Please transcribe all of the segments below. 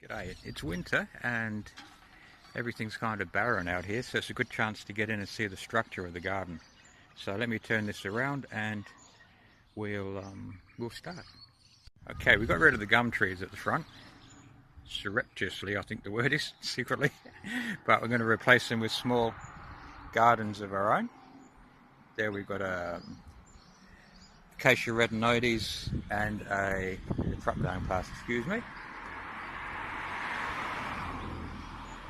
G'day, it's winter and everything's kind of barren out here, so it's a good chance to get in and see the structure of the garden. So let me turn this around and we'll start. Okay, we got rid of the gum trees at the front, surreptitiously I think the word is, secretly, but we're going to replace them with small gardens of our own. There we've got a Acacia retinoides and a truck going past, excuse me.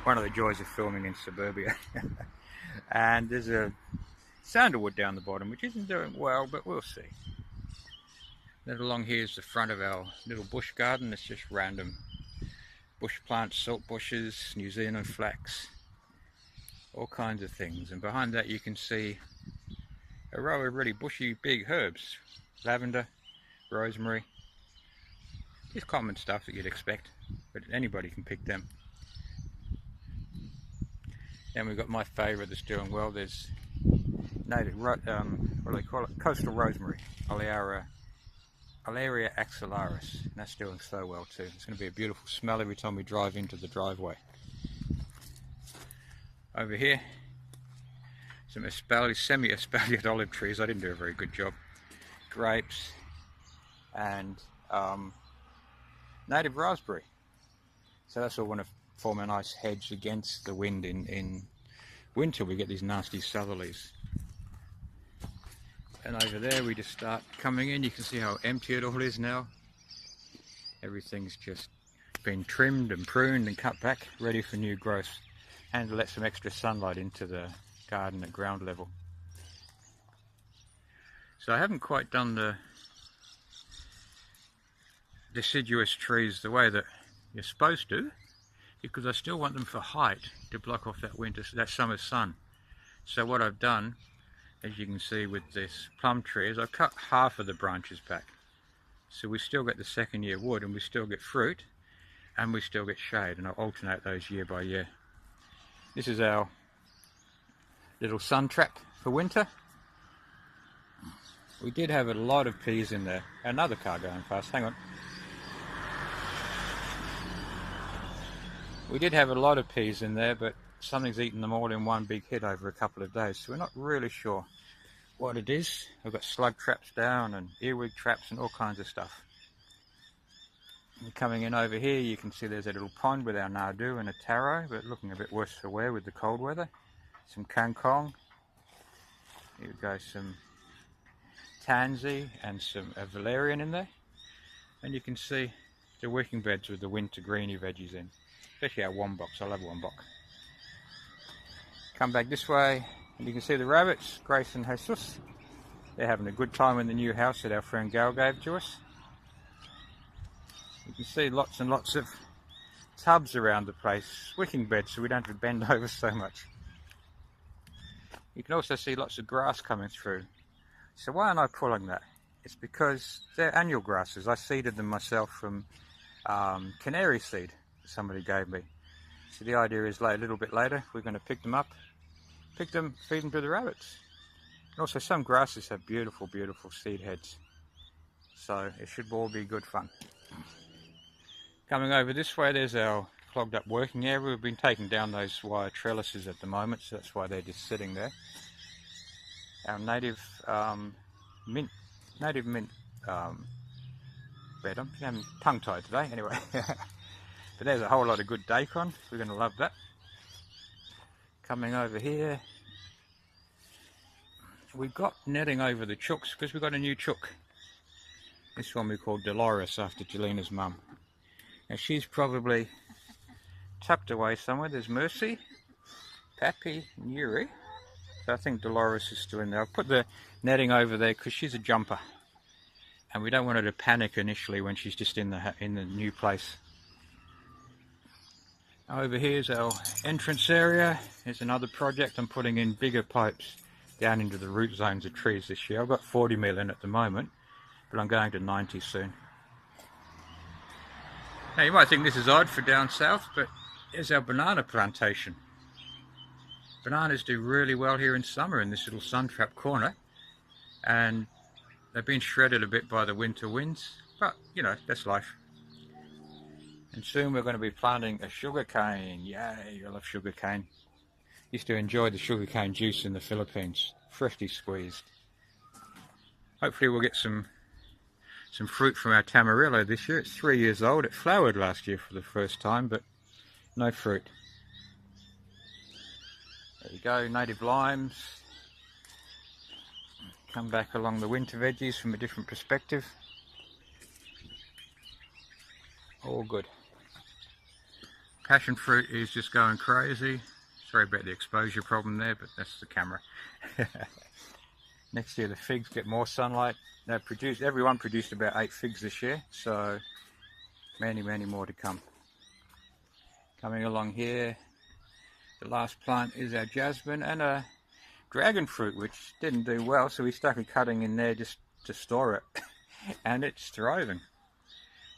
One of the joys of filming in suburbia. And there's a sandalwood down the bottom, which isn't doing well, but we'll see. Then along here is the front of our little bush garden. It's just random bush plants, salt bushes, New Zealand flax, all kinds of things. And behind that you can see a row of really bushy big herbs. Lavender, rosemary, just common stuff that you'd expect, but anybody can pick them. Then we've got my favourite that's doing well. There's native, what do they call it? Coastal rosemary, Olearia axillaris, and that's doing so well too. It's going to be a beautiful smell every time we drive into the driveway. Over here, some semi-espalier olive trees. I didn't do a very good job. Grapes and native raspberry. So that's all going to form a nice hedge against the wind in winter. We get these nasty southerlies. And over there we just start coming in. You can see how empty it all is now. Everything's just been trimmed and pruned and cut back, ready for new growth, and to let some extra sunlight into the garden at ground level. So I haven't quite done the deciduous trees the way that you're supposed to, because I still want them for height to block off that summer sun. So what I've done, as you can see with this plum tree, is I've cut half of the branches back. So we still get the second year wood, and we still get fruit, and we still get shade, and I'll alternate those year by year. This is our little sun trap for winter. We did have a lot of peas in there. Another car going past, hang on. We did have a lot of peas in there, but something's eaten them all in one big hit over a couple of days, so we're not really sure what it is. We've got slug traps down and earwig traps and all kinds of stuff. And coming in over here, you can see there's a little pond with our nardoo and a taro, but looking a bit worse for wear with the cold weather. Some kangkong. Here we go, some tansy and some valerian in there. And you can see the working beds with the winter greeny veggies in. Especially our womboks. I love wombok. Come back this way and you can see the rabbits, Grace and Jesus. They're having a good time in the new house that our friend Gal gave to us. You can see lots and lots of tubs around the place, wicking beds, so we don't have to bend over so much. You can also see lots of grass coming through. So why aren't I pulling that? It's because they're annual grasses. I seeded them myself from canary seed that somebody gave me. So the idea is a little bit later we're going to pick them up, feed them to the rabbits. And also some grasses have beautiful, beautiful seed heads. So it should all be good fun. Coming over this way, there's our clogged up working area. We've been taking down those wire trellises at the moment, so that's why they're just sitting there. Our native mint bed. I'm tongue-tied today, anyway. But there's a whole lot of good daikon. We're going to love that. Coming over here, we've got netting over the chooks because we've got a new chook. This one we call Dolores after Jelina's mum. Now she's probably tucked away somewhere. There's Mercy, Pappy, and Yuri. So I think Dolores is still in there. I've put the netting over there because she's a jumper, and we don't want her to panic initially when she's just in the new place. Over here's our entrance area. There's another project. I'm putting in bigger pipes down into the root zones of trees this year. I've got 40 mil in at the moment, but I'm going to 90 soon. Now you might think this is odd for down south, but there's our banana plantation. Bananas do really well here in summer in this little sun trap corner, and they've been shredded a bit by the winter winds, but you know, that's life. And soon we're going to be planting a sugar cane. Yay, I love sugar cane. Used to enjoy the sugar cane juice in the Philippines, freshly squeezed. Hopefully we'll get some fruit from our Tamarillo this year. It's 3 years old. It flowered last year for the first time, but no fruit. There you go, native limes. Come back along the winter veggies from a different perspective. All good. Passion fruit is just going crazy. Sorry about the exposure problem there, but that's the camera. Next year the figs get more sunlight. Everyone produced about 8 figs this year, so many more to come. Coming along here, the last plant is our jasmine and a dragon fruit, which didn't do well, so we started cutting in there just to store it, and it's thriving.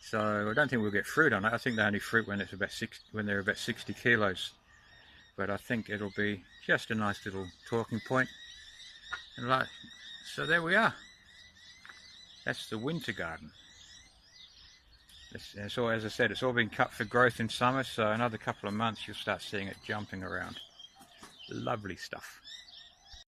So I don't think we'll get fruit on it. I think they only fruit when they're about 60 kilos. But I think it'll be just a nice little talking point. And so there we are. That's the winter garden. So as I said, it's all been cut for growth in summer, so another couple of months you'll start seeing it jumping around. Lovely stuff.